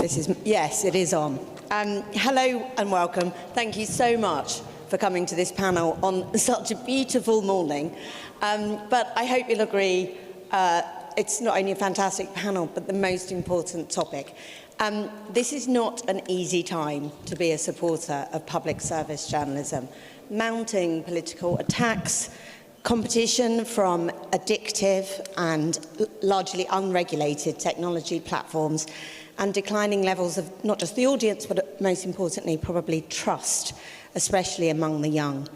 Yes, it is on. Hello and welcome. Thank you so much for coming to this panel on such a beautiful morning. But I hope you'll agree it's not only a fantastic panel, but the most important topic. This is not an easy time to be a supporter of public service journalism. Mounting political attacks, competition from addictive and largely unregulated technology platforms, and declining levels of not just the audience, but most importantly, probably trust, especially among the young.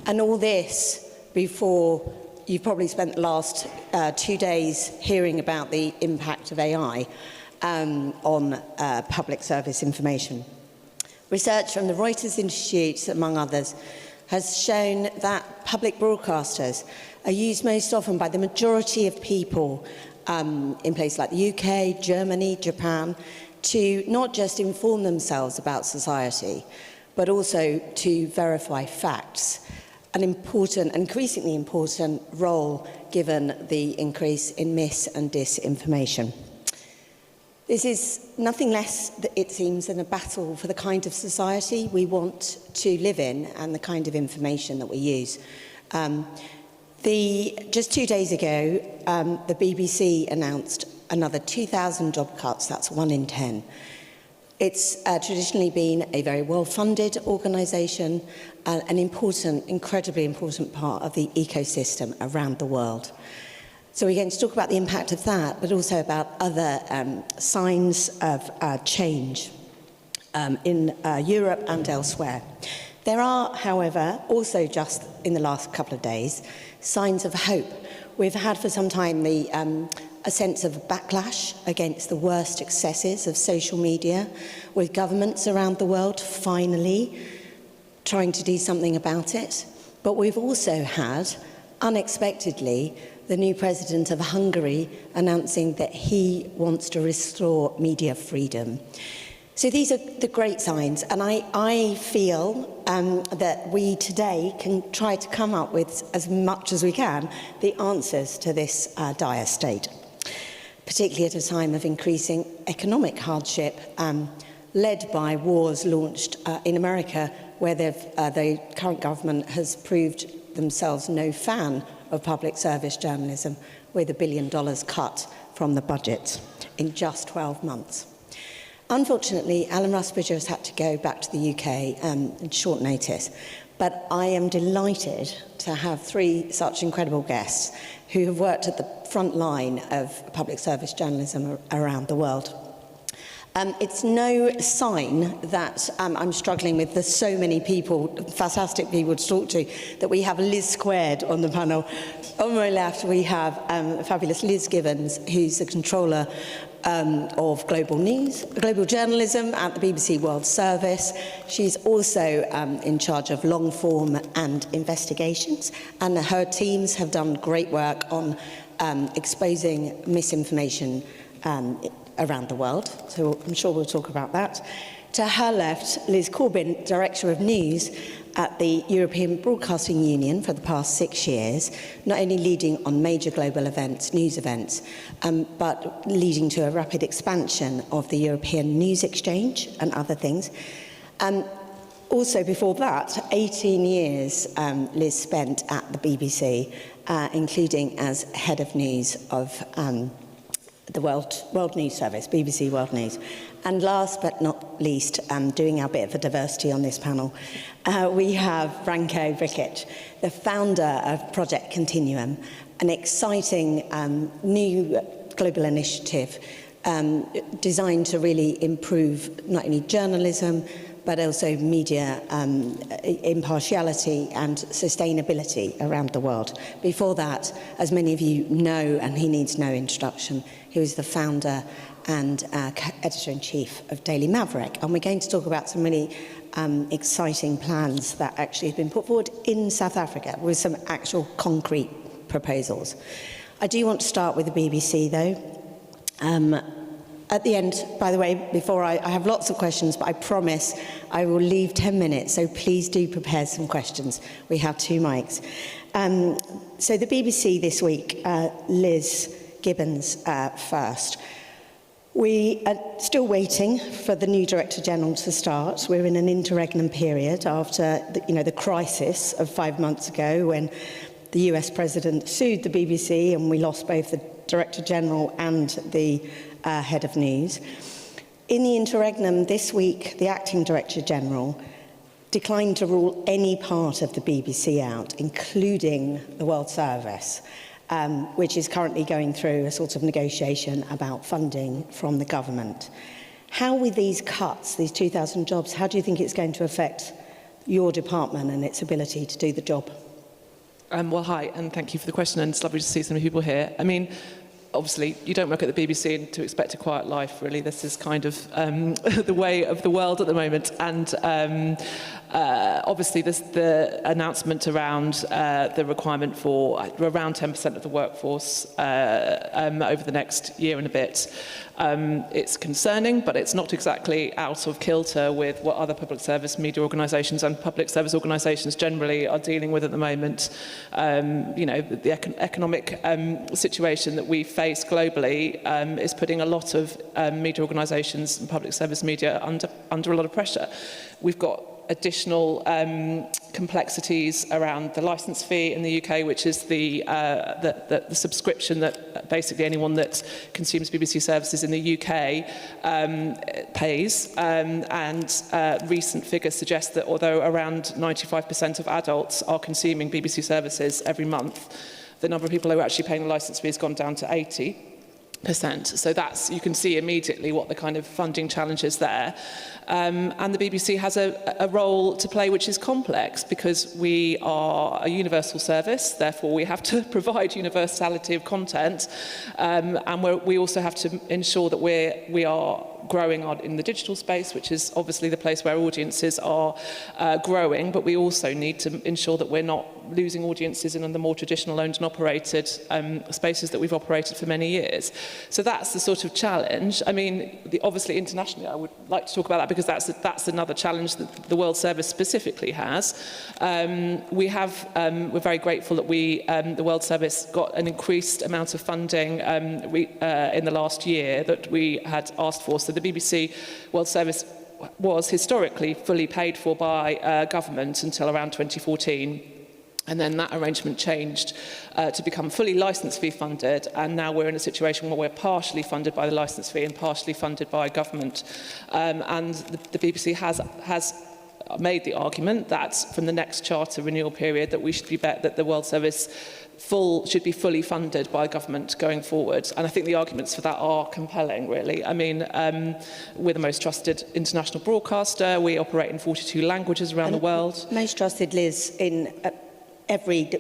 And all this before you've probably spent the last 2 days hearing about the impact of AI on public service information. Research from the Reuters Institute, among others, has shown that public broadcasters are used most often by the majority of people in places like the UK, Germany, Japan, to not just inform themselves about society, but also to verify facts, an important, increasingly important role given the increase in mis- and disinformation. This is nothing less, it seems, than a battle for the kind of society we want to live in and the kind of information that we use. Just 2 days ago, the BBC announced another 2,000 job cuts. That's 1 in 10. It's traditionally been a very well-funded organisation, an important, incredibly important part of the ecosystem around the world. So we're going to talk about the impact of that, but also about other signs of change in Europe and elsewhere. There are, however, also just in the last couple of days, signs of hope. We've had for some time a sense of backlash against the worst excesses of social media, with governments around the world finally trying to do something about it. But we've also had, unexpectedly, the new president of Hungary announcing that he wants to restore media freedom. So these are the great signs, and I feel that we today can try to come up with, as much as we can, the answers to this dire state, particularly at a time of increasing economic hardship, led by wars launched in America, where the current government has proved themselves no fan of public service journalism, with $1 billion cut from the budget in just 12 months. Unfortunately, Alan Rusbridger has had to go back to the UK in short notice, but I am delighted to have 3 such incredible guests who have worked at the front line of public service journalism around the world. It's no sign that I'm struggling with. There's so many people, fantastic people to talk to, that we have Liz squared on the panel. On my left, we have fabulous Liz Gibbons, who's the controller of global journalism at the BBC World Service. She's also in charge of long form and investigations, and her teams have done great work on exposing misinformation around the world, so I'm sure we'll talk about that. To her left, Liz Corbin, Director of News at the European Broadcasting Union for the past 6 years, not only leading on major global events, news events, but leading to a rapid expansion of the European News Exchange and other things. Also before that, 18 years Liz spent at the BBC, including as head of news of the World News Service, BBC World News. And last but not least, doing our bit of a diversity on this panel, we have Branko Brkic, the founder of Project Kontinuum, an exciting new global initiative designed to really improve not only journalism, but also media impartiality and sustainability around the world. Before that, as many of you know, and he needs no introduction, he was the founder and editor-in-chief of Daily Maverick. And we're going to talk about some really exciting plans that actually have been put forward in South Africa with some actual concrete proposals. I do want to start with the BBC, though. At the end, by the way, before I have lots of questions, but I promise I will leave 10 minutes, so please do prepare some questions. We have 2 mics. So the BBC this week, Liz Gibbons first. We are still waiting for the new Director General to start. We're in an interregnum period after the crisis of 5 months ago when the US President sued the BBC and we lost both the Director General and the head of news. In the interregnum this week, the Acting Director General declined to rule any part of the BBC out, including the World Service, which is currently going through a sort of negotiation about funding from the government. How with these cuts, these 2,000 jobs, how do you think it's going to affect your department and its ability to do the job? Well, hi, and thank you for the question, and it's lovely to see so many people here. I mean, obviously, you don't work at the BBC to expect a quiet life, really. This is kind of the way of the world at the moment. And obviously, the announcement around the requirement for around 10% of the workforce over the next year and a bit, it's concerning, but it's not exactly out of kilter with what other public service media organisations and public service organisations generally are dealing with at the moment. The economic situation that we face globally is putting a lot of media organisations and public service media under a lot of pressure. We've got additional complexities around the licence fee in the UK, which is the subscription that basically anyone that consumes BBC services in the UK pays. Recent figures suggest that although around 95% of adults are consuming BBC services every month, the number of people who are actually paying the licence fee has gone down to 80%. So you can see immediately what the kind of funding challenge is there. And the BBC has a role to play which is complex because we are a universal service, therefore we have to provide universality of content, and we also have to ensure that we are growing in the digital space, which is obviously the place where audiences are growing, but we also need to ensure that we're not losing audiences in the more traditional owned and operated spaces that we've operated for many years. So that's the sort of challenge. I mean, obviously internationally, I would like to talk about that because that's another challenge that the World Service specifically has. We're very grateful that the World Service got an increased amount of funding in the last year that we had asked for. So the BBC World Service was historically fully paid for by government until around 2014. And then that arrangement changed to become fully licence fee funded, and now we're in a situation where we're partially funded by the licence fee and partially funded by government. And the BBC has made the argument that from the next charter renewal period that we should be that the World Service should be fully funded by government going forward. And I think the arguments for that are compelling, really. I mean, we're the most trusted international broadcaster. We operate in 42 languages around the world. Most trusted, Liz, in every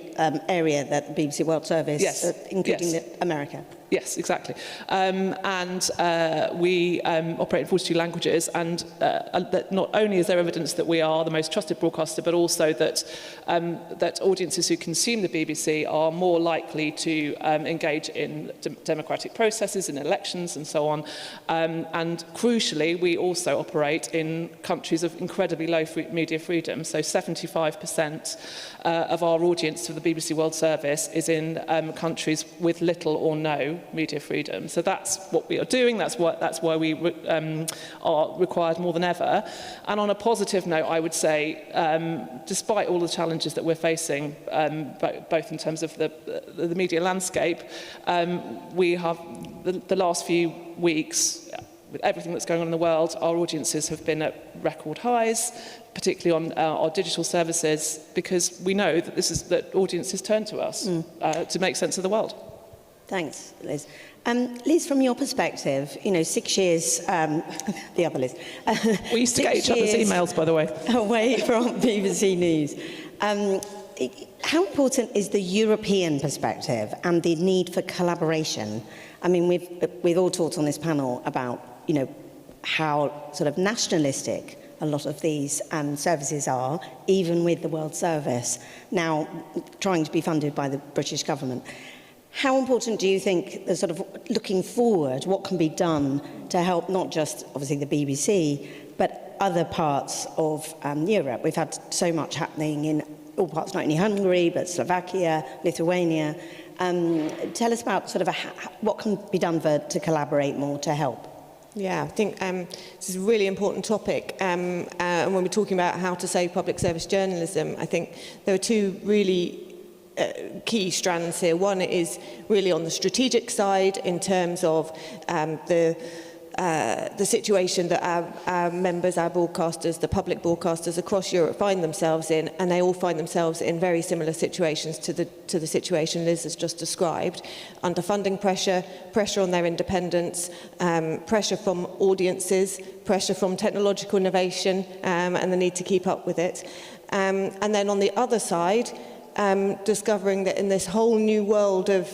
area that the BBC World Service, yes. Including yes. America. Yes, exactly. We operate in 42 languages, and that not only is there evidence that we are the most trusted broadcaster, but also that audiences who consume the BBC are more likely to engage in democratic processes, in elections and so on. And crucially, we also operate in countries of incredibly low media freedom. So 75% of our audience for the BBC World Service is in countries with little or no media freedom. So that's what we are doing. That's why we are required more than ever. And on a positive note, I would say, despite all the challenges that we're facing, both in terms of the media landscape, we have the last few weeks, with everything that's going on in the world, our audiences have been at record highs, particularly on our digital services, because we know that audiences turn to us to make sense of the world. Thanks, Liz. Liz, from your perspective, 6 years, the other Liz. We used to get each other's emails, by the way. Away from BBC News. How important is the European perspective and the need for collaboration? I mean, we've all talked on this panel about, how sort of nationalistic a lot of these services are, even with the World Service now trying to be funded by the British government. How important do you think, sort of looking forward, what can be done to help not just, obviously, the BBC, but other parts of Europe? We've had so much happening in all parts, not only Hungary, but Slovakia, Lithuania. Tell us about sort of what can be done to collaborate more to help. Yeah, I think this is a really important topic, and when we're talking about how to save public service journalism, I think there are two really key strands here. One is really on the strategic side in terms of the situation that our members, our broadcasters, the public broadcasters across Europe find themselves in, and they all find themselves in very similar situations to the situation Liz has just described. Under funding pressure, pressure on their independence, pressure from audiences, pressure from technological innovation, and the need to keep up with it. And then on the other side, discovering that in this whole new world of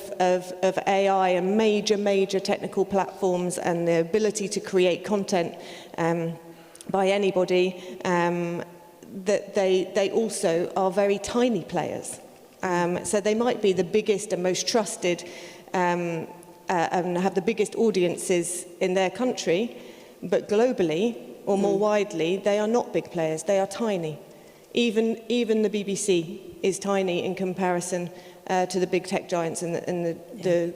AI and major technical platforms and the ability to create content by anybody, that they also are very tiny players. So they might be the biggest and most trusted and have the biggest audiences in their country, but globally or more widely, they are not big players, they are tiny. Even the BBC is tiny in comparison to the big tech giants and the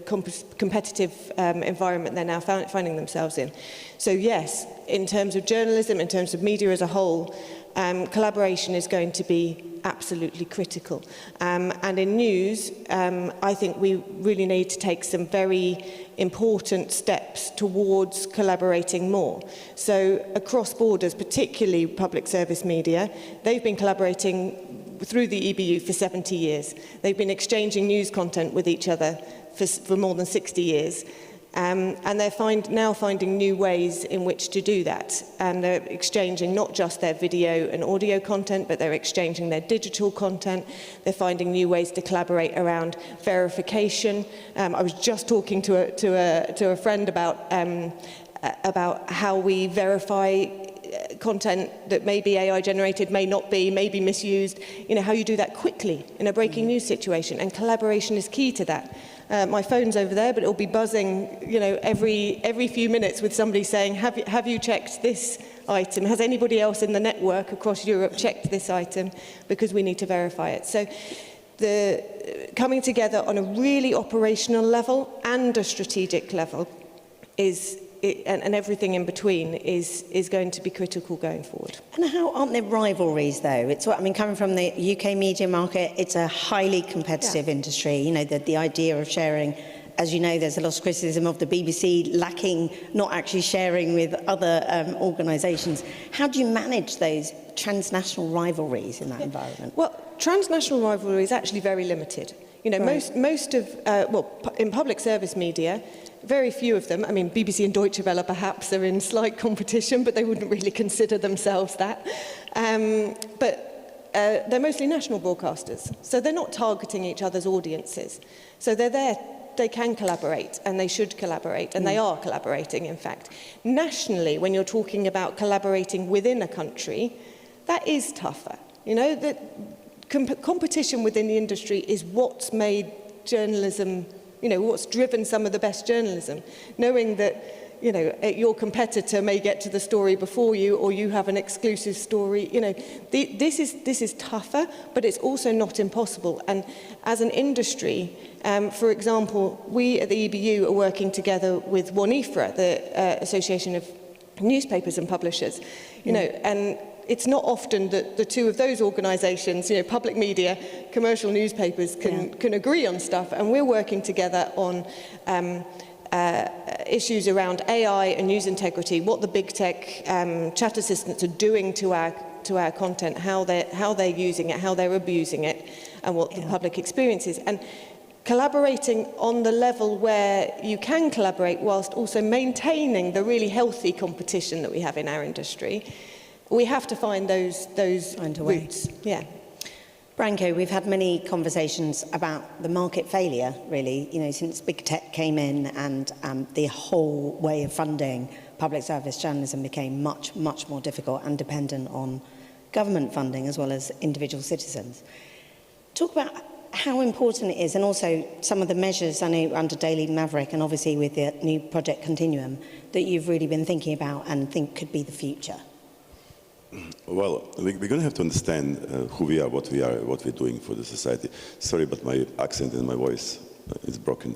competitive environment they're now finding themselves in. So yes, in terms of journalism, in terms of media as a whole, collaboration is going to be absolutely critical. And in news, I think we really need to take some very important steps towards collaborating more. So across borders, particularly public service media, they've been collaborating through the EBU for 70 years. They've been exchanging news content with each other for more than 60 years. And they're now finding new ways in which to do that. And they're exchanging not just their video and audio content, but they're exchanging their digital content. They're finding new ways to collaborate around verification. I was just talking to a friend about how we verify content that may be AI generated, may not be, may be misused, how you do that quickly in a breaking news situation, and collaboration is key to that. My phone's over there, but it'll be buzzing, every few minutes with somebody saying, have you checked this item? Has anybody else in the network across Europe checked this item? Because we need to verify it. So the coming together on a really operational level and a strategic level and everything in between is going to be critical going forward. And how aren't there rivalries, though? It's what I mean, coming from the UK media market, it's a highly competitive industry. The idea of sharing, as you know, there's a lot of criticism of the BBC lacking, not actually sharing with other organisations. How do you manage those transnational rivalries in that environment? Well, transnational rivalry is actually very limited. Right. Most of, in public service media, very few of them, I mean, BBC and Deutsche Welle perhaps are in slight competition, but they wouldn't really consider themselves that. But they're mostly national broadcasters, so they're not targeting each other's audiences. So they're there, they can collaborate, and they should collaborate, and they are collaborating, in fact. Nationally, when you're talking about collaborating within a country, that is tougher. That competition within the industry is what's made journalism, what's driven some of the best journalism. Knowing that, your competitor may get to the story before you, or you have an exclusive story. This is tougher, but it's also not impossible. And as an industry, for example, we at the EBU are working together with WANIFRA, the Association of Newspapers and Publishers, and it's not often that the two of those organisations, public media, commercial newspapers, can agree on stuff. And we're working together on issues around AI and news integrity, what the big tech chat assistants are doing to our content, how they're using it, how they're abusing it, and what the public experience is. And collaborating on the level where you can collaborate whilst also maintaining the really healthy competition that we have in our industry. We have to find those routes. Yeah. Branko, we've had many conversations about the market failure, really, since big tech came in and the whole way of funding public service journalism became much more difficult and dependent on government funding as well as individual citizens. Talk about how important it is, and also some of the measures, I know, under Daily Maverick and obviously with the new Project Kontinuum, that you've really been thinking about and think could be the future. Well, we're going to have to understand who we are, what we're doing for the society. Sorry, but my accent and my voice is broken.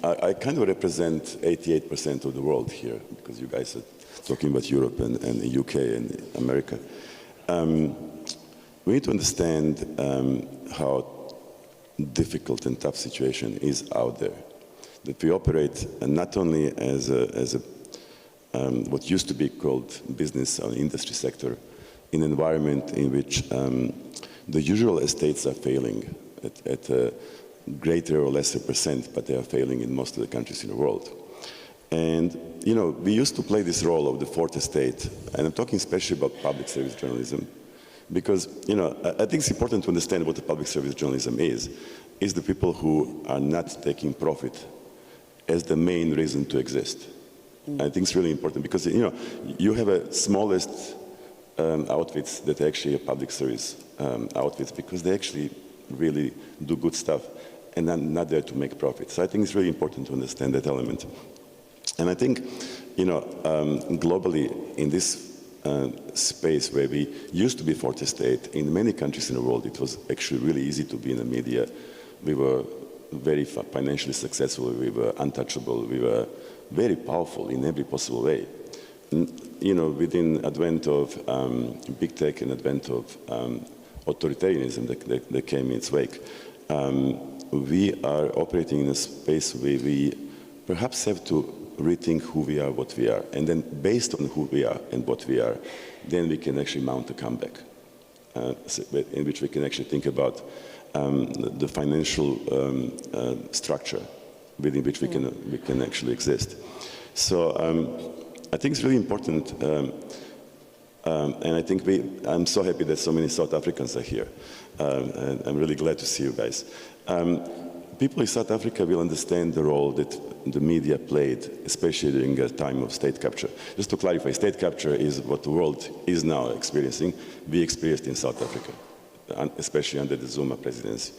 I kind of represent 88% of the world here, because you guys are talking about Europe and the UK and America. We need to understand how difficult and tough situation is out there. That we operate not only as what used to be called business or industry sector, in an environment in which the usual estates are failing at a greater or lesser percent, but they are failing in most of the countries in the world. And, you know, we used to play this role of the fourth estate, and I'm talking especially about public service journalism, because, you know, I think it's important to understand what the public service journalism is the people who are not taking profit as the main reason to exist. I think it's really important because, you know, you have a smallest outfits that actually are public service outfits because they actually really do good stuff and not there to make profit. So I think it's really important to understand that element. And I think, you know, globally in this space where we used to be fourth estate, in many countries in the world it was actually really easy to be in the media. We were very financially successful, we were untouchable, we were very powerful in every possible way. You know, within advent of big tech and advent of authoritarianism that came in its wake, we are operating in a space where we perhaps have to rethink who we are, what we are, and then based on who we are and what we are, then we can actually mount a comeback, in which we can actually think about the financial structure within which we can actually exist. So I think it's really important, and I think I'm so happy that so many South Africans are here. And I'm really glad to see you guys. People in South Africa will understand the role that the media played, especially during a time of state capture. Just to clarify, state capture is what the world is now experiencing. We experienced in South Africa, especially under the Zuma presidency.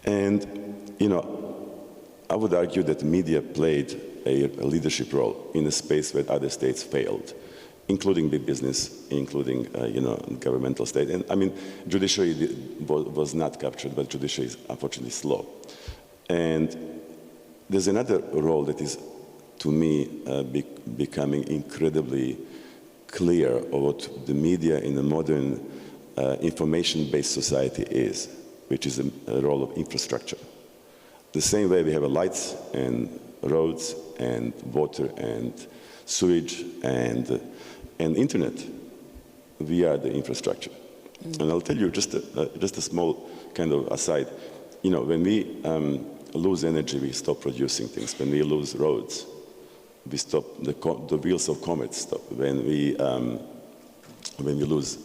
And, you know, I would argue that the media played a leadership role in a space where other states failed, including big business, including, you know, governmental state. And I mean, judiciary was not captured, but judiciary is unfortunately slow. And there's another role that is, to me, becoming incredibly clear of what the media in a modern information-based society is, which is a role of infrastructure. The same way we have lights and roads and water and sewage and internet, we are the infrastructure. And I'll tell you just a small kind of aside. You know, when we lose energy, we stop producing things. When we lose roads, we stop, the wheels of comets stop. When we lose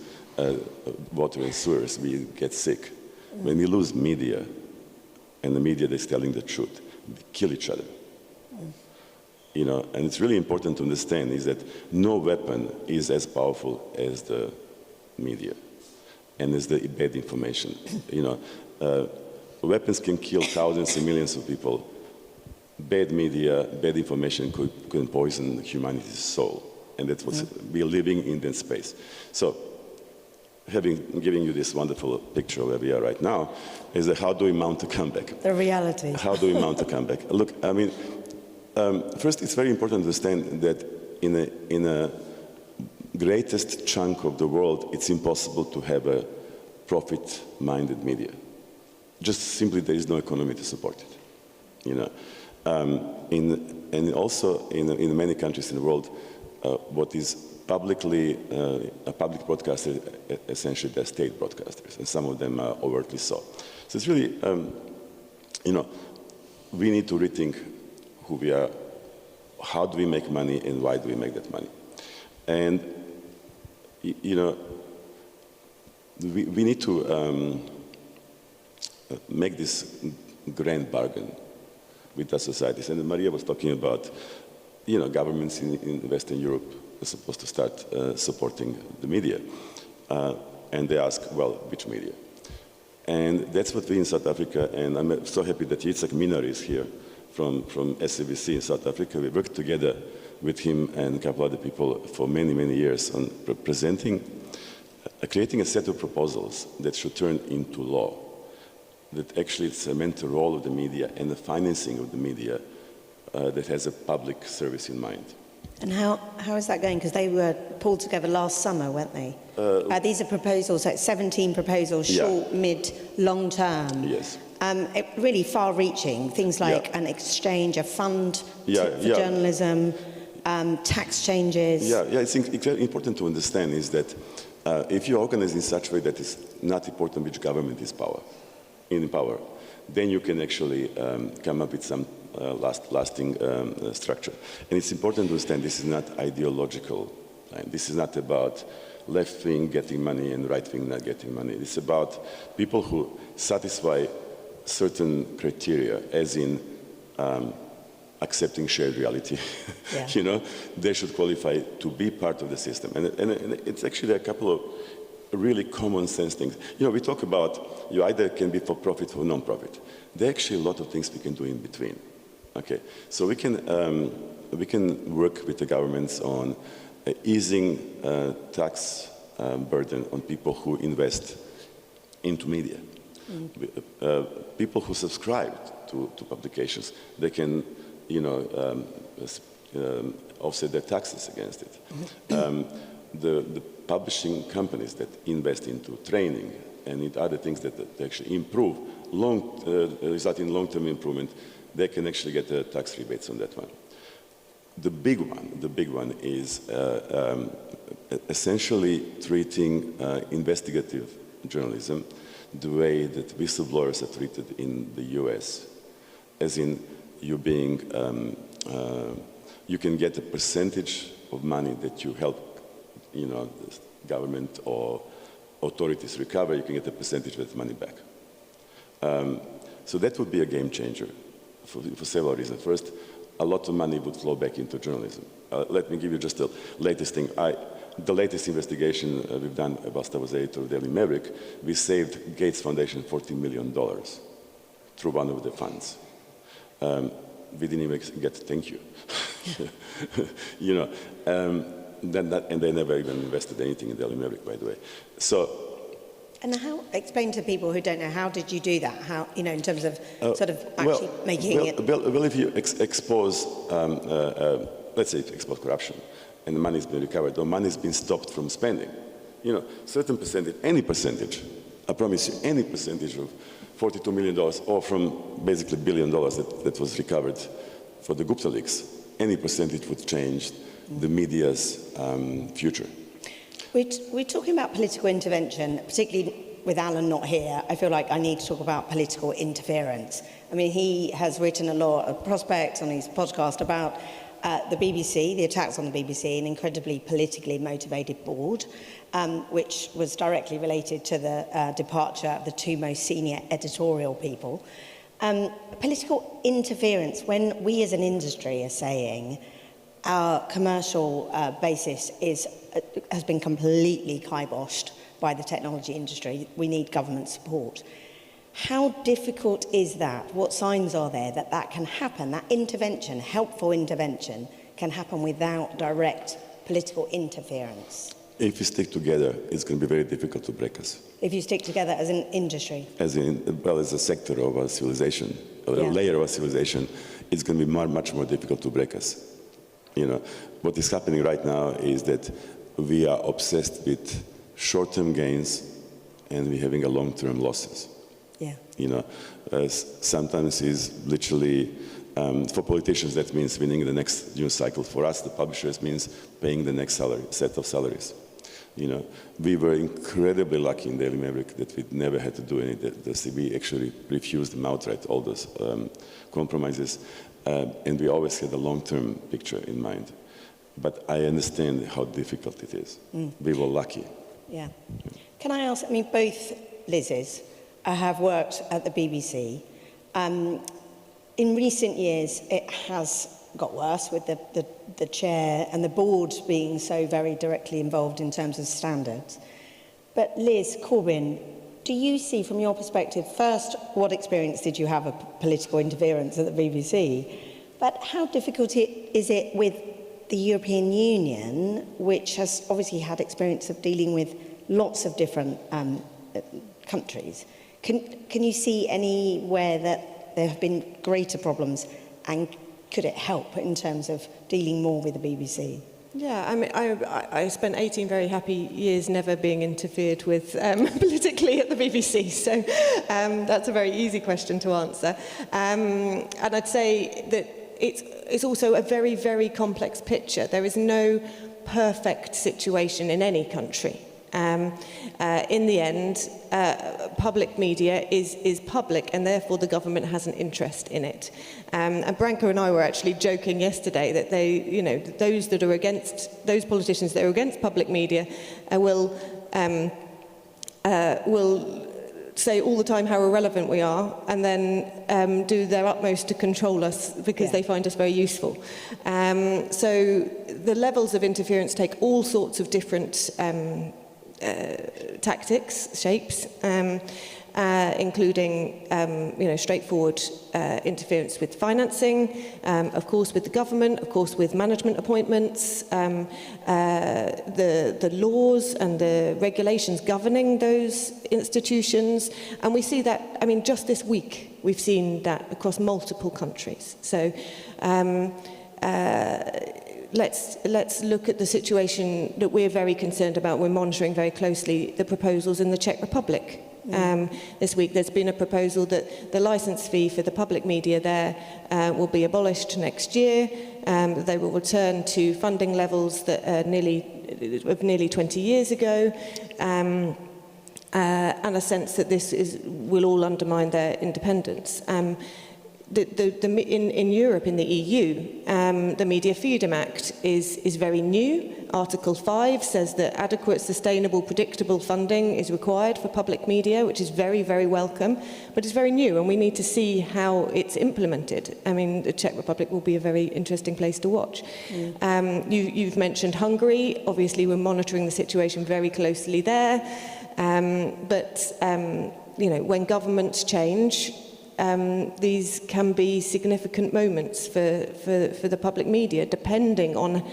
water and sewers, we get sick. When we lose media, and the media that's telling the truth, we kill each other. You know, and it's really important to understand is that no weapon is as powerful as the media and as the bad information. You know, weapons can kill thousands and millions of people. Bad media, bad information can poison humanity's soul. And that's what we're living in that space. So, giving you this wonderful picture where we are right now, is that how do we mount a comeback? The reality. How do we mount a comeback? Look, I mean, first it's very important to understand that in a greatest chunk of the world, it's impossible to have a profit-minded media. Just simply there is no economy to support it. You know, and also in many countries in the world, what is publicly a public broadcaster, essentially they're state broadcasters, and some of them are overtly so. So it's really, you know, we need to rethink who we are, how do we make money, and why do we make that money. And, you know, we need to make this grand bargain with our societies. And Maria was talking about, you know, governments in Western Europe are supposed to start supporting the media. And they ask, well, which media? And that's what we in South Africa, and I'm so happy that Yitzhak Minar is here from SABC in South Africa. We worked together with him and a couple other people for many, many years on presenting, creating a set of proposals that should turn into law, that actually cement the role of the media and the financing of the media that has a public service in mind. And how is that going? Because they were pulled together last summer, weren't they? These are proposals, like 17 proposals, short, mid, long term. Yes. Really far-reaching, things like an exchange, a fund for journalism, tax changes. I think it's important to understand is that if you organize in such a way that it's not important which government is in power, then you can actually come up with some lasting structure. And it's important to understand this is not ideological. This is not about left wing getting money and right wing not getting money. It's about people who satisfy certain criteria, as in accepting shared reality. You know, they should qualify to be part of the system. And it's actually a couple of really common sense things. You know, we talk about you either can be for profit or non-profit. There are actually a lot of things we can do in between. Okay, so we can work with the governments on easing tax burden on people who invest into media. People who subscribe to publications, they can, you know, offset their taxes against it. The publishing companies that invest into training and in other things that actually improve, result in long-term improvement, they can actually get tax rebates on that one. The big one is essentially treating investigative journalism the way that whistleblowers are treated in the US, as in you being, you can get a percentage of money that you help, you know, the government or authorities recover, you can get a percentage of that money back. So that would be a game changer for several reasons. First, a lot of money would flow back into journalism. Let me give you just the latest thing. The latest investigation we've done about I was editor of Daily Maverick, we saved Gates Foundation $14 million through one of the funds. We didn't even get thank you. You know, and they never even invested anything in Daily Maverick, by the way. So. And how, explain to people who don't know, how did you do that? How, you know, in terms of sort of actually making it... Well, if you expose, let's say expose corruption, and the money's been recovered, or money's been stopped from spending, you know, certain percentage, any percentage, I promise you, any percentage of $42 million, or from basically $1 billion that was recovered for the Gupta leaks, any percentage would change the media's future. We're talking about political intervention, particularly with Alan not here. I feel like I need to talk about political interference. I mean, he has written a lot of prospects on his podcast about the BBC, the attacks on the BBC, an incredibly politically motivated board, which was directly related to the departure of the two most senior editorial people. Political interference, when we as an industry are saying our commercial basis has been completely kiboshed by the technology industry, we need government support. How difficult is that? What signs are there that that can happen, that intervention, helpful intervention, can happen without direct political interference? If we stick together, it's going to be very difficult to break us. If you stick together as an industry? As a sector of our civilization, or a layer of our civilization, it's going to be much more difficult to break us. You know, what is happening right now is that we are obsessed with short-term gains and we're having a long-term losses. Yeah. You know, sometimes is literally, for politicians that means winning the next news cycle. For us, the publishers, means paying the next set of salaries. You know, we were incredibly lucky in Daily Maverick that we never had to do any, the CB actually refused them outright, all those compromises. And we always had a long-term picture in mind. But I understand how difficult it is. We were lucky. Yeah. Can I ask, I mean, both Liz's have worked at the BBC. In recent years, it has got worse with the chair and the board being so very directly involved in terms of standards. But Liz, Corbin, do you see from your perspective, first, what experience did you have of political interference at the BBC? But how difficult is it with the European Union, which has obviously had experience of dealing with lots of different countries? Can you see anywhere that there have been greater problems, and could it help in terms of dealing more with the BBC? Yeah, I mean, I spent 18 very happy years never being interfered with politically at the BBC, so that's a very easy question to answer. And I'd say that it's also a very, very complex picture. There is no perfect situation in any country. In the end, public media is public, and therefore the government has an interest in it. And Branko and I were actually joking yesterday that those politicians that are against public media will say all the time how irrelevant we are, and then do their utmost to control us because they find us very useful. So the levels of interference take all sorts of different tactics, shapes, including straightforward interference with financing, of course with the government, of course with management appointments, the laws and the regulations governing those institutions. And we see that, I mean, just this week we've seen that across multiple countries. So let's look at the situation that we're very concerned about. We're monitoring very closely the proposals in the Czech Republic. This week there's been a proposal that the licence fee for the public media there will be abolished next year. They will return to funding levels that are nearly 20 years ago, and a sense that this will all undermine their independence. In Europe, in the EU, the Media Freedom Act is very new. Article 5 says that adequate, sustainable, predictable funding is required for public media, which is very, very welcome, but it's very new, and we need to see how it's implemented. I mean, the Czech Republic will be a very interesting place to watch. You've mentioned Hungary. Obviously, we're monitoring the situation very closely there, but when governments change, these can be significant moments for the public media, depending on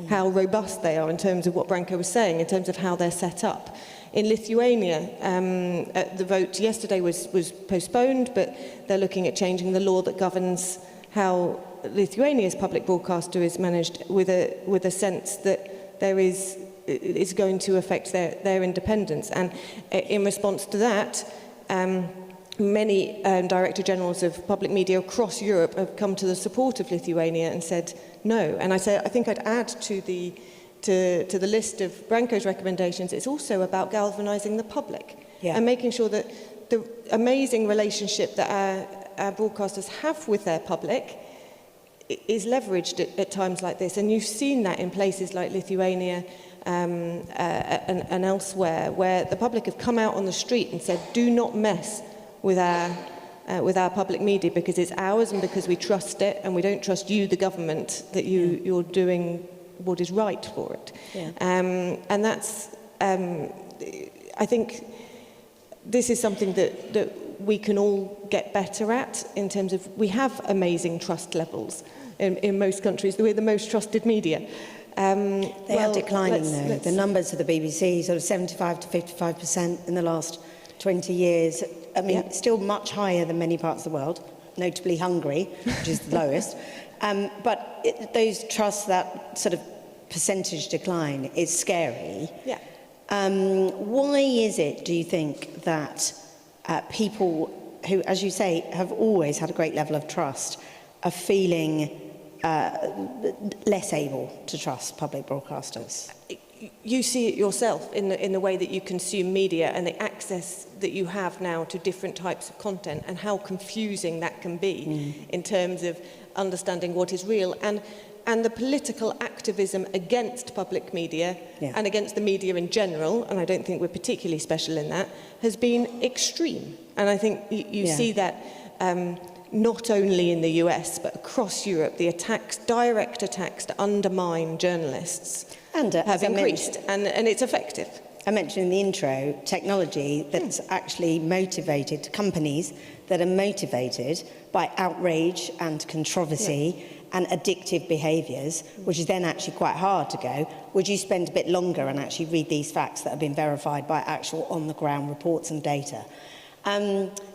how robust they are in terms of what Branko was saying, in terms of how they're set up. In Lithuania, the vote yesterday was postponed, but they're looking at changing the law that governs how Lithuania's public broadcaster is managed, with a sense that it's going to affect their independence. And in response to that, many Director Generals of public media across Europe have come to the support of Lithuania and said no. And I think I'd add to the list of Branko's recommendations, it's also about galvanising the public and making sure that the amazing relationship that our broadcasters have with their public is leveraged at times like this. And you've seen that in places like Lithuania and elsewhere, where the public have come out on the street and said, do not mess with our public media, because it's ours and because we trust it, and we don't trust you, the government, that you're doing what is right for it. And that's, I think this is something that we can all get better at, in terms of, we have amazing trust levels in most countries. We're the most trusted media. They are declining though. The numbers of the BBC, sort of 75 to 55% in the last 20 years. I mean, still much higher than many parts of the world, notably Hungary, which is the lowest. But those trusts, that sort of percentage decline is scary. Why is it, do you think, that people who, as you say, have always had a great level of trust, are feeling less able to trust public broadcasters? You see it yourself in the way that you consume media, and the access that you have now to different types of content, and how confusing that can be in terms of understanding what is real, and the political activism against public media and against the media in general, and I don't think we're particularly special in that, has been extreme. And I think you see that not only in the US, but across Europe, the direct attacks to undermine journalists have increased, and it's effective. I mentioned in the intro technology that's actually motivated, companies that are motivated by outrage and controversy and addictive behaviours, which is then actually quite hard to go, would you spend a bit longer and actually read these facts that have been verified by actual on-the-ground reports and data?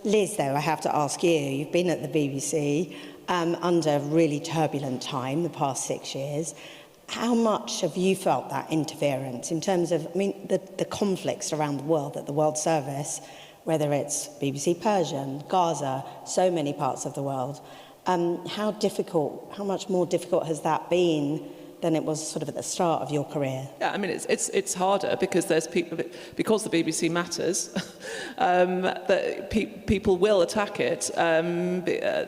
Liz, though, I have to ask you, you've been at the BBC, under a really turbulent time, the past 6 years. How much have you felt that interference in terms of, I mean, the conflicts around the world that the World Service, whether it's BBC Persian, Gaza, so many parts of the world, how much more difficult has that been than it was sort of at the start of your career? Yeah, I mean, it's harder because there's people, because the BBC matters, that people will attack it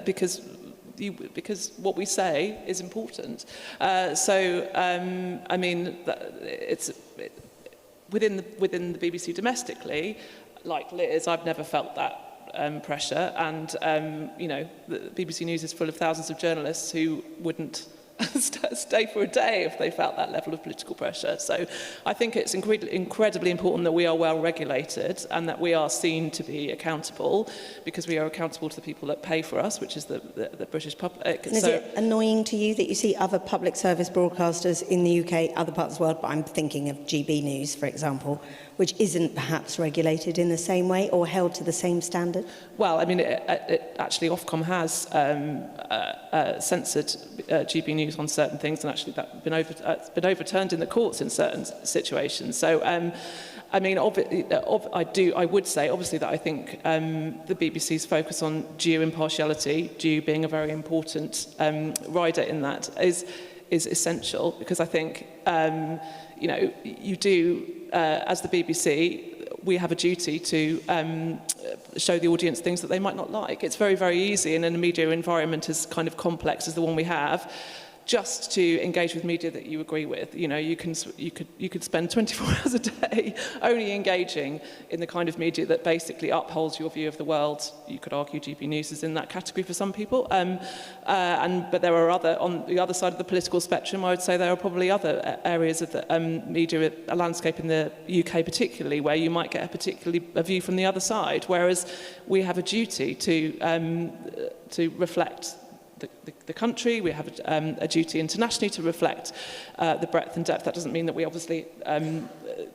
because what we say is important. I mean, it's within the BBC domestically, like Liz, I've never felt that pressure, and you know, the BBC News is full of thousands of journalists who wouldn't stay for a day if they felt that level of political pressure. So I think it's incredibly important that we are well regulated and that we are seen to be accountable, because we are accountable to the people that pay for us, which is the British public. And is it annoying to you that you see other public service broadcasters in the UK, other parts of the world, but I'm thinking of GB News, for example, which isn't perhaps regulated in the same way or held to the same standard? Well, I mean, it actually, Ofcom has censored GB News on certain things, and actually that's been overturned in the courts in certain situations. So, I mean, I would say, obviously, that I think the BBC's focus on due impartiality, due being a very important rider in that, is essential, because I think, you know, you do, as the BBC, we have a duty to show the audience things that they might not like. It's very, very easy in a media environment as kind of complex as the one we have, just to engage with media that you agree with. You know, you could spend 24 hours a day only engaging in the kind of media that basically upholds your view of the world. You could argue GB News is in that category for some people. But there are other, on the other side of the political spectrum, I would say there are probably other areas of the media landscape in the UK particularly, where you might get a view from the other side, whereas we have a duty to reflect the country. We have a duty internationally to reflect the breadth and depth. That doesn't mean that we obviously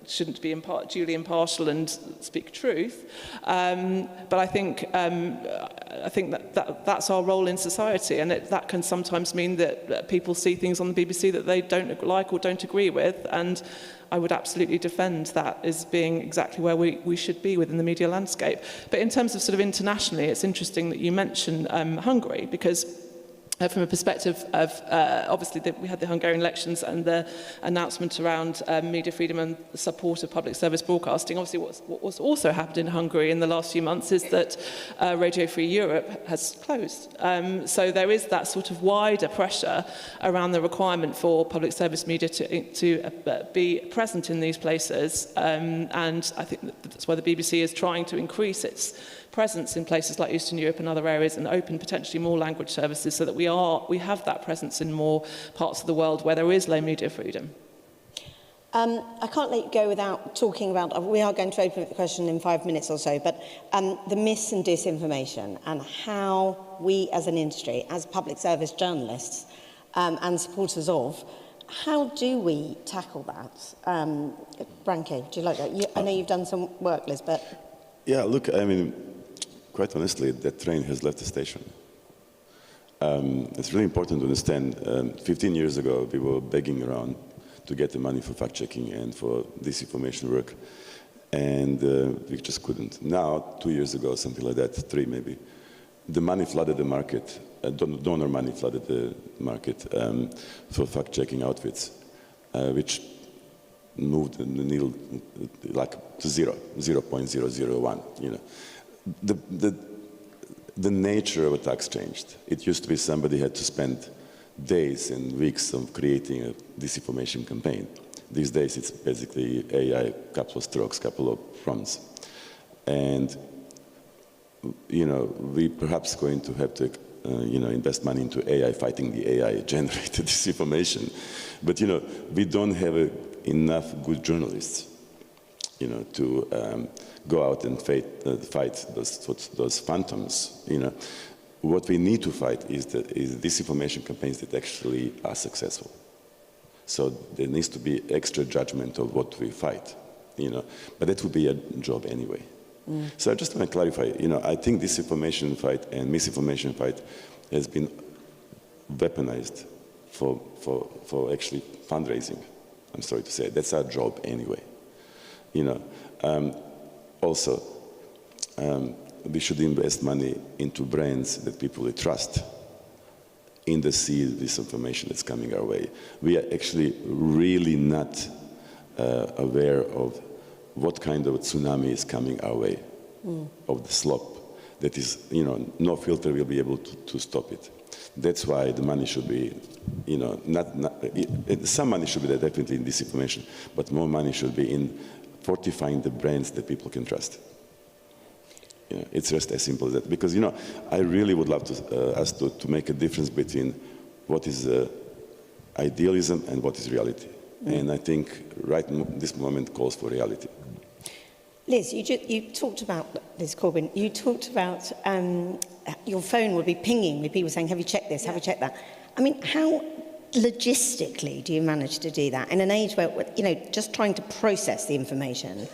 shouldn't be duly impartial and speak truth. But I think that's our role in society, and that can sometimes mean that people see things on the BBC that they don't like or don't agree with, and I would absolutely defend that as being exactly where we should be within the media landscape. But in terms of sort of internationally, it's interesting that you mention Hungary, because from a perspective of, obviously, we had the Hungarian elections and the announcement around media freedom and the support of public service broadcasting. Obviously, what's also happened in Hungary in the last few months is that Radio Free Europe has closed. So there is that sort of wider pressure around the requirement for public service media to be present in these places. And I think that's why the BBC is trying to increase its presence in places like Eastern Europe and other areas, and open potentially more language services, so that we have that presence in more parts of the world where there is low media freedom. I can't let you go without talking about, we are going to open up the question in 5 minutes or so, but the myths and disinformation, and how we as an industry, as public service journalists and supporters of, how do we tackle that? Branko, do you like that? I know you've done some work, Liz, but... Yeah, look, I mean, quite honestly, that train has left the station. It's really important to understand, 15 years ago, we were begging around to get the money for fact-checking and for disinformation work, and we just couldn't. Now, 2 years ago, something like that, 3 maybe, the money flooded the market, donor money flooded the market for fact-checking outfits, which moved the needle like to 0.001, you know. The nature of attacks changed. It used to be somebody had to spend days and weeks of creating a disinformation campaign. These days it's basically AI, couple of strokes, couple of prompts. And, you know, we perhaps going to have to, you know, invest money into AI, fighting the AI-generated disinformation. But, you know, we don't have enough good journalists, you know, to go out and fight those phantoms. You know, what we need to fight is disinformation campaigns that actually are successful. So there needs to be extra judgment of what we fight, you know. But that would be a job anyway. So I just want to clarify. You know, I think disinformation fight and misinformation fight has been weaponized for actually fundraising. I'm sorry to say, that's our job anyway. Also, we should invest money into brands that people will trust in the sea of this information that's coming our way. We are actually really not aware of what kind of tsunami is coming our way, of the slope. That is, no filter will be able to stop it. That's why the money should be, some money should be there definitely in this information, but more money should be in fortifying the brands that people can trust. It's just as simple as that. Because, I really would love us to make a difference between what is idealism and what is reality. And I think this moment calls for reality. Liz, you talked about, Liz Corbin, you talked about your phone would be pinging with people saying, have you checked this, have you checked that? I mean, how logistically do you manage to do that in an age where, just trying to process the information,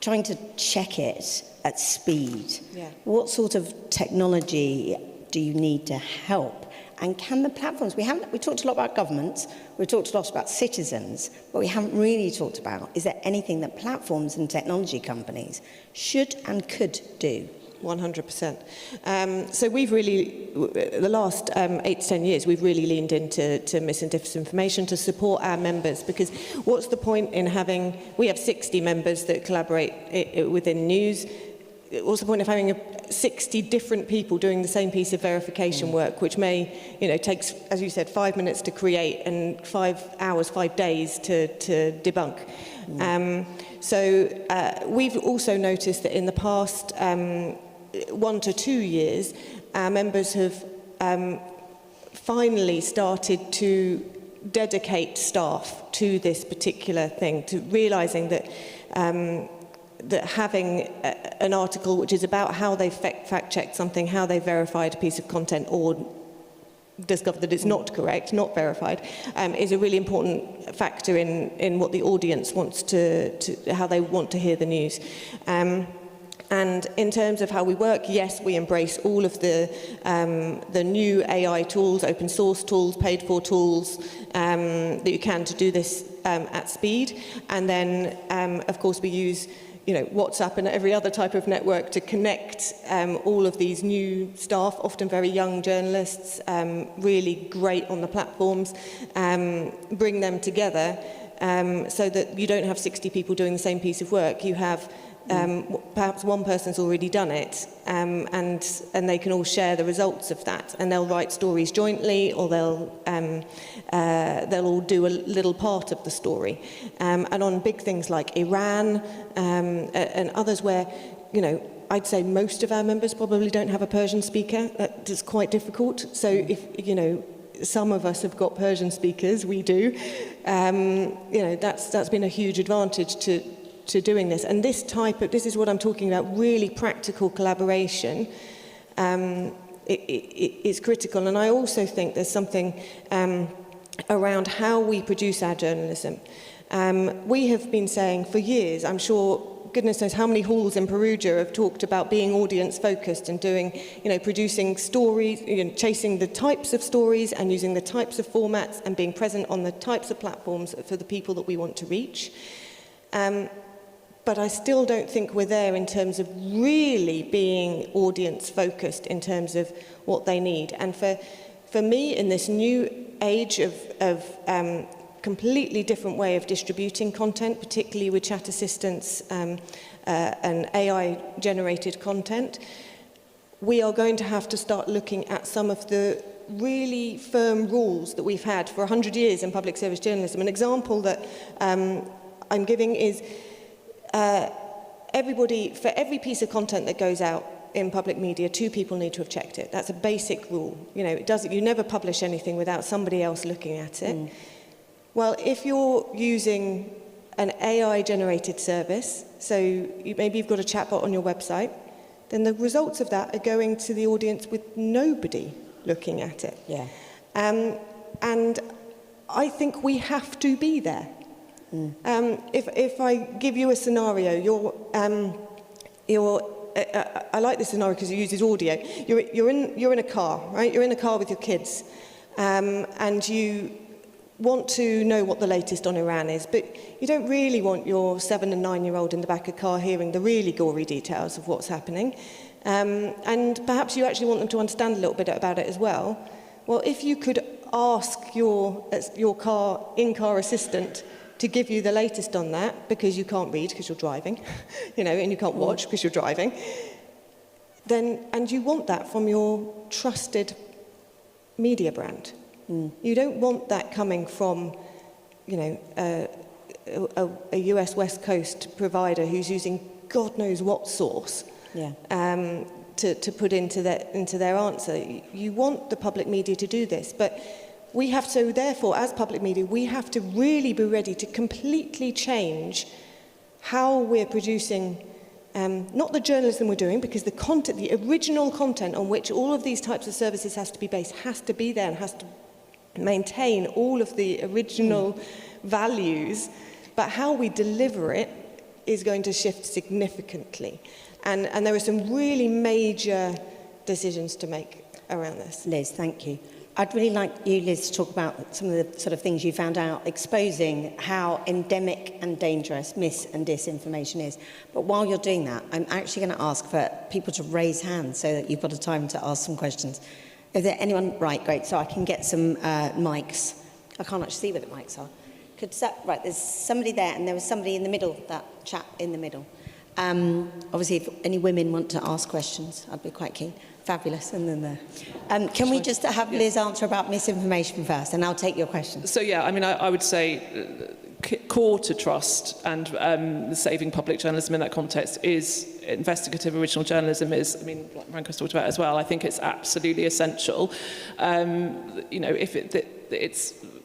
trying to check it at speed? Yeah. What sort of technology do you need to help? And can the platforms, we talked a lot about governments, we talked a lot about citizens, but we haven't really talked about, is there anything that platforms and technology companies should and could do? 100%. So we've really, the last 8 to 10 years, we've really leaned into mis and disinformation to support our members, because what's the point in we have 60 members that collaborate within news. What's the point of having 60 different people doing the same piece of verification work, which may, takes, as you said, 5 minutes to create and 5 hours, 5 days to debunk. So we've also noticed that in the past 1 to 2 years, our members have finally started to dedicate staff to this particular thing, to realising that that having an article which is about how they fact-checked something, how they verified a piece of content or discovered that it's not correct, not verified, is a really important factor in what the audience wants how they want to hear the news. And in terms of how we work, yes, we embrace all of the new AI tools, open source tools, paid for tools that you can to do this at speed. And then, of course, we use WhatsApp and every other type of network to connect all of these new staff, often very young journalists, really great on the platforms, bring them together so that you don't have 60 people doing the same piece of work. You have perhaps one person's already done it, and they can all share the results of that, and they'll write stories jointly, or they'll all do a little part of the story. And on big things like Iran and others where, I'd say most of our members probably don't have a Persian speaker. That is quite difficult. So if, some of us have got Persian speakers, we do. That's been a huge advantage to doing this. And this is what I'm talking about, really practical collaboration is critical. And I also think there's something around how we produce our journalism. We have been saying for years, I'm sure, goodness knows how many halls in Perugia have talked about being audience focused and doing, producing stories, chasing the types of stories and using the types of formats and being present on the types of platforms for the people that we want to reach. But I still don't think we're there in terms of really being audience focused in terms of what they need. And for me, in this new age of completely different way of distributing content, particularly with chat assistants and AI-generated content, we are going to have to start looking at some of the really firm rules that we've had for 100 years in public service journalism. An example that I'm giving is for every piece of content that goes out in public media, 2 people need to have checked it. That's a basic rule. You never publish anything without somebody else looking at it. Well, if you're using an AI-generated service, so maybe you've got a chatbot on your website, then the results of that are going to the audience with nobody looking at it. Yeah. And I think we have to be there. If I give you a scenario, I like this scenario because it uses audio. You're in a car, right? You're in a car with your kids. and you want to know what the latest on Iran is, but you don't really want your 7 and 9-year-old in the back of the car hearing the really gory details of what's happening. And perhaps you actually want them to understand a little bit about it as well. Well, if you could ask your in-car assistant to give you the latest on that, because you can't read because you're driving, and you can't watch because you're driving, then, and you want that from your trusted media brand. You don't want that coming from, a US West Coast provider who's using God knows what source to put into their answer. You want the public media to do this, but we have to, therefore, as public media, we have to really be ready to completely change how we're producing, not the journalism we're doing, because the content, the original content on which all of these types of services has to be based, has to be there and has to maintain all of the original values, but how we deliver it is going to shift significantly. And there are some really major decisions to make around this. Liz, thank you. I'd really like you, Liz, to talk about some of the sort of things you found out, exposing how endemic and dangerous mis and disinformation is. But while you're doing that, I'm actually going to ask for people to raise hands so that you've got a time to ask some questions. Is there anyone? Right, great. So I can get some mics. I can't actually see where the mics are. Right, there's somebody there, and there was somebody in the middle, that chap in the middle. Obviously, if any women want to ask questions, I'd be quite keen. Fabulous, and then there. Can we just have Liz answer about misinformation first, and I'll take your question. So yeah, I mean, I would say core to trust and saving public journalism in that context is investigative original journalism. Is, I mean, like Branko's talked about as well. I think it's absolutely essential.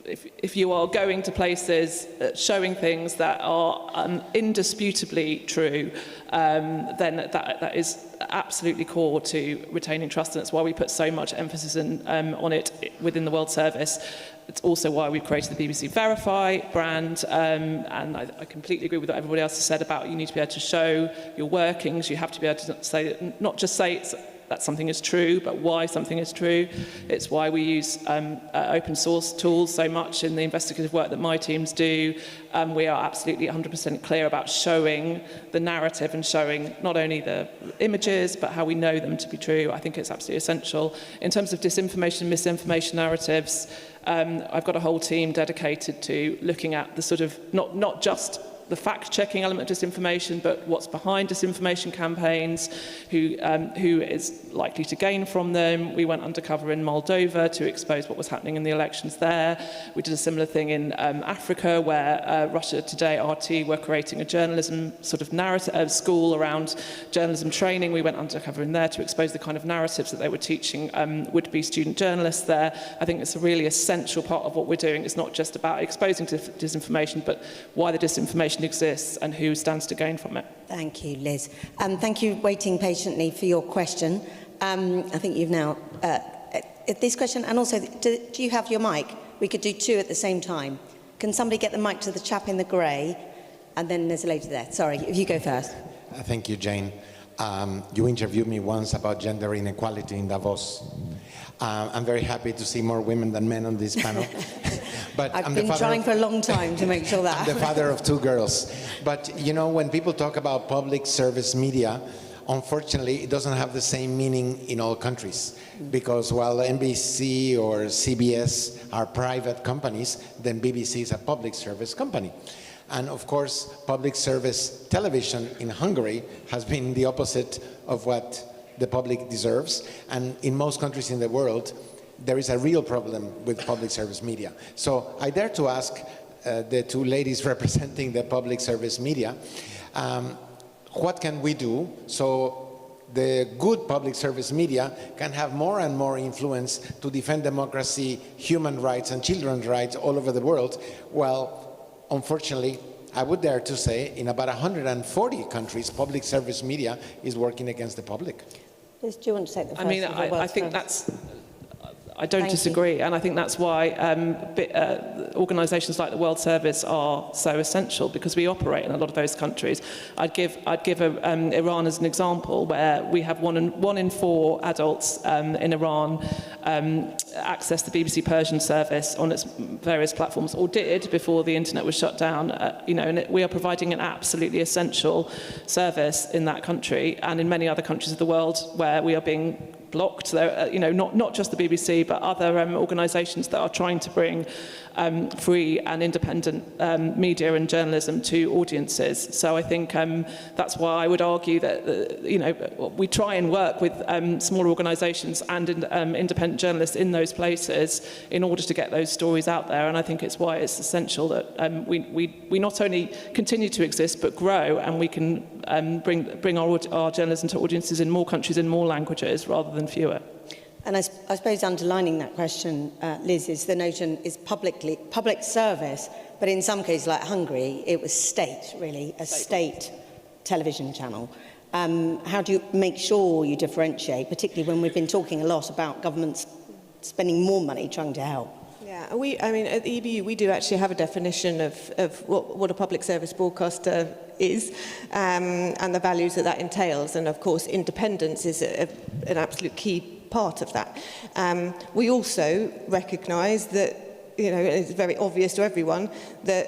If you are going to places showing things that are indisputably true, then that is absolutely core to retaining trust, and that's why we put so much emphasis on it within the World Service. It's also why we've created the BBC Verify brand, and I completely agree with what everybody else has said about you need to be able to show your workings. You have to be able to say, not just say that something is true, but why something is true. It's why we use open source tools so much in the investigative work that my teams do. We are absolutely 100% clear about showing the narrative and showing not only the images, but how we know them to be true. I think it's absolutely essential. In terms of disinformation, misinformation narratives, I've got a whole team dedicated to looking at the sort of, not just the fact-checking element of disinformation, but what's behind disinformation campaigns, who is likely to gain from them. We went undercover in Moldova to expose what was happening in the elections there. We did a similar thing in Africa, where Russia Today, RT, were creating a journalism sort of narrative school around journalism training. We went undercover in there to expose the kind of narratives that they were teaching would-be student journalists there. I think it's a really essential part of what we're doing. It's not just about exposing disinformation, but why the disinformation exists and who stands to gain from it. Thank you, Liz. Thank you, waiting patiently for your question. I think you've now this question, and also, do you have your mic? We could do two at the same time. Can somebody get the mic to the chap in the grey, and then there's a lady there. Sorry, if you go first. Thank you, Jane. You interviewed me once about gender inequality in Davos. I'm very happy to see more women than men on this panel. But I've been trying for a long time to make sure that I'm the father of two girls. But, when people talk about public service media, unfortunately, it doesn't have the same meaning in all countries. Because while NBC or CBS are private companies, then BBC is a public service company. And of course, public service television in Hungary has been the opposite of what the public deserves. And in most countries in the world, there is a real problem with public service media. So I dare to ask the two ladies representing the public service media, what can we do so the good public service media can have more and more influence to defend democracy, human rights, and children's rights all over the world? Well, unfortunately, I would dare to say in about 140 countries, public service media is working against the public. Liz, do you want to take the first? I mean, I think that's I don't Thank disagree, and I think that's why organisations like the World Service are so essential, because we operate in a lot of those countries. I'd give Iran as an example, where we have one in four adults in Iran access the BBC Persian service on its various platforms, or did before the internet was shut down. And we are providing an absolutely essential service in that country, and in many other countries of the world where we are being blocked. There, not just the BBC, but other organisations that are trying to bring free and independent media and journalism to audiences. So I think that's why I would argue that we try and work with smaller organisations and independent journalists in those places in order to get those stories out there. And I think it's why it's essential that we not only continue to exist but grow, and we can bring our journalism to audiences in more countries in more languages rather than fewer. And I suppose underlining that question, Liz, is the notion is public service, but in some cases like Hungary, it was state, really, a state television channel. How do you make sure you differentiate, particularly when we've been talking a lot about governments spending more money trying to help? Yeah, at the EBU, we do actually have a definition of what a public service broadcaster is and the values that entails. And of course, independence is an absolute key part of that. We also recognise that, it's very obvious to everyone that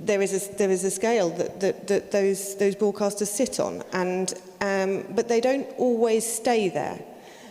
there is a scale that those broadcasters sit on, and but they don't always stay there.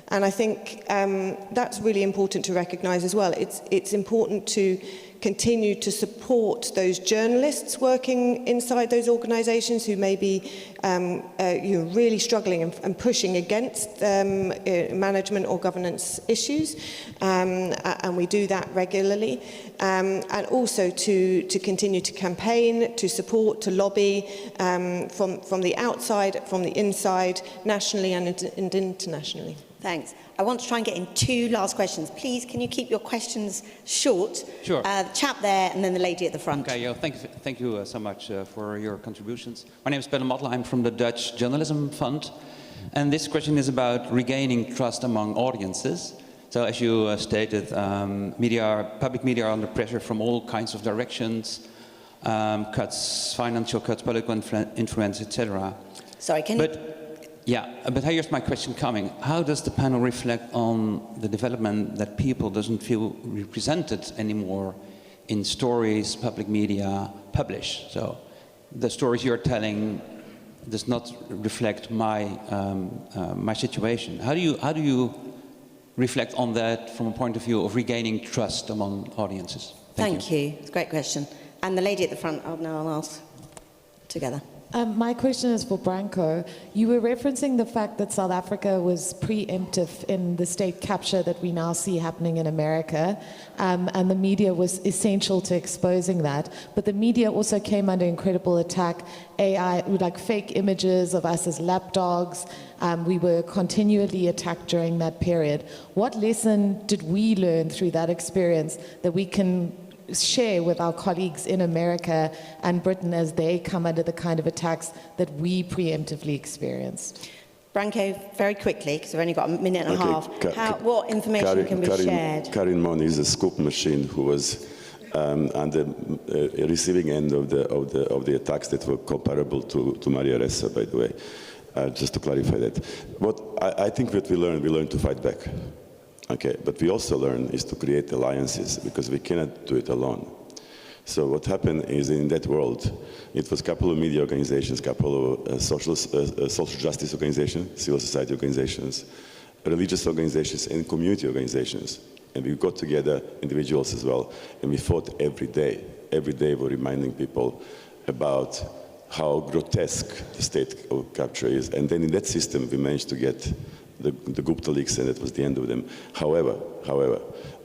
And I think that's really important to recognise as well. It's important to continue to support those journalists working inside those organisations who may be really struggling and pushing against management or governance issues, and we do that regularly. And also to continue to campaign, to support, to lobby from the outside, from the inside, nationally and internationally. Thanks. I want to try and get in two last questions. Please, can you keep your questions short? Sure. The chap there and then the lady at the front. Okay, thank you so much for your contributions. My name is Pelle Mottler. I'm from the Dutch Journalism Fund. And this question is about regaining trust among audiences. So as you stated, public media are under pressure from all kinds of directions, cuts, financial cuts, political influence, etc. Sorry, can you... Yeah, but here's my question coming. How does the panel reflect on the development that people doesn't feel represented anymore in stories public media publish? So the stories you're telling does not reflect my situation. How do you reflect on that from a point of view of regaining trust among audiences? Thank you. It's a great question. And the lady at the front, I'll ask together. My question is for Branko. You were referencing the fact that South Africa was preemptive in the state capture that we now see happening in America, and the media was essential to exposing that. But the media also came under incredible attack. AI, like fake images of us as lapdogs. We were continually attacked during that period. What lesson did we learn through that experience that we can share with our colleagues in America and Britain as they come under the kind of attacks that we preemptively experienced? Branko, very quickly, because we've only got a minute and a half. What information can be shared? Karin Mon is a scoop machine who was on the receiving end of the attacks that were comparable to Maria Ressa, by the way. Just to clarify that. What I think what we learned to fight back. Okay, but we also learn is to create alliances, because we cannot do it alone. So what happened is, in that world, it was a couple of media organizations, a couple of social justice organizations, civil society organizations, religious organizations, and community organizations. And we got together, individuals as well, and we fought every day. Every day we're reminding people about how grotesque the state of capture is. And then in that system, we managed to get the Gupta leaks, and that was the end of them. However,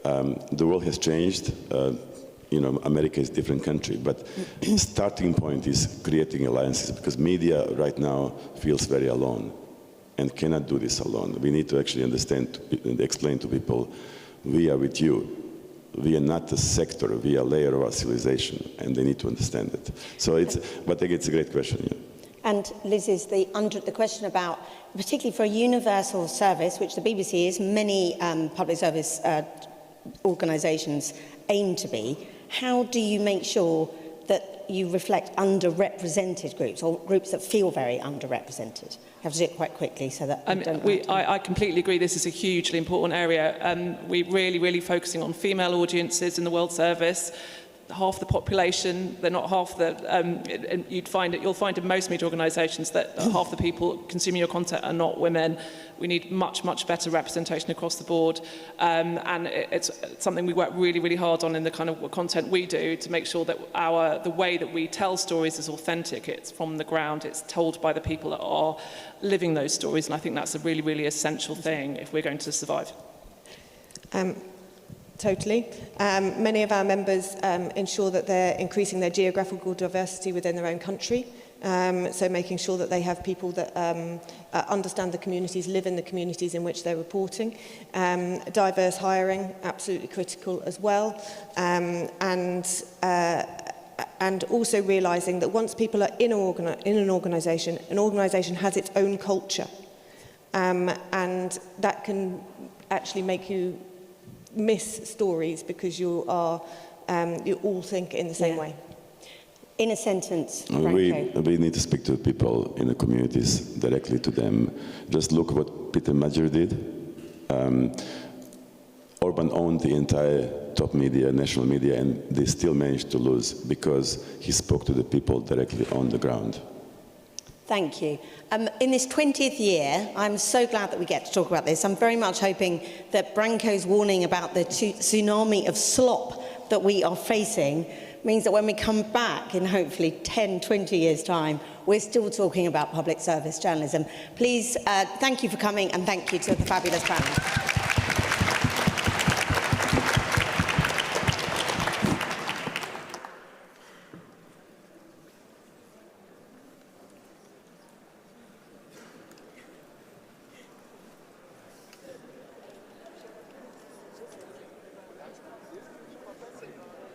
the world has changed. America is a different country, but starting point is creating alliances, because media right now feels very alone and cannot do this alone. We need to actually understand and explain to people, we are with you. We are not a sector, we are a layer of our civilization, and they need to understand it. So but I think it's a great question. Yeah. And Liz, is the question about, particularly for a universal service, which the BBC is, many public service organisations aim to be, how do you make sure that you reflect underrepresented groups, or groups that feel very underrepresented? I have to do it quite quickly so that I completely agree. This is a hugely important area. We're really focusing on female audiences in the World Service. Half the population, they're not half the, you'll find in most media organisations that half the people consuming your content are not women. We need much better representation across the board, and it's something we work really hard on in the kind of content we do, to make sure that the way that we tell stories is authentic. It's from the ground, it's told by the people that are living those stories, and I think that's a really essential thing if we're going to survive. Totally. Many of our members ensure that they're increasing their geographical diversity within their own country. So making sure that they have people that understand the communities, live in the communities in which they're reporting. Diverse hiring, absolutely critical as well. And also realising that once people are in an organisation has its own culture. And that can actually make you miss stories because you all think in the same way. In a sentence, we need to speak to people in the communities, directly to them. Just look what Peter Major did. Orban owned the entire top media, national media, and they still managed to lose because he spoke to the people directly on the ground. Thank you. In this 20th year, I'm so glad that we get to talk about this. I'm very much hoping that Branko's warning about the tsunami of slop that we are facing means that when we come back in hopefully 10, 20 years' time, we're still talking about public service journalism. Please, thank you for coming, and thank you to the fabulous panel.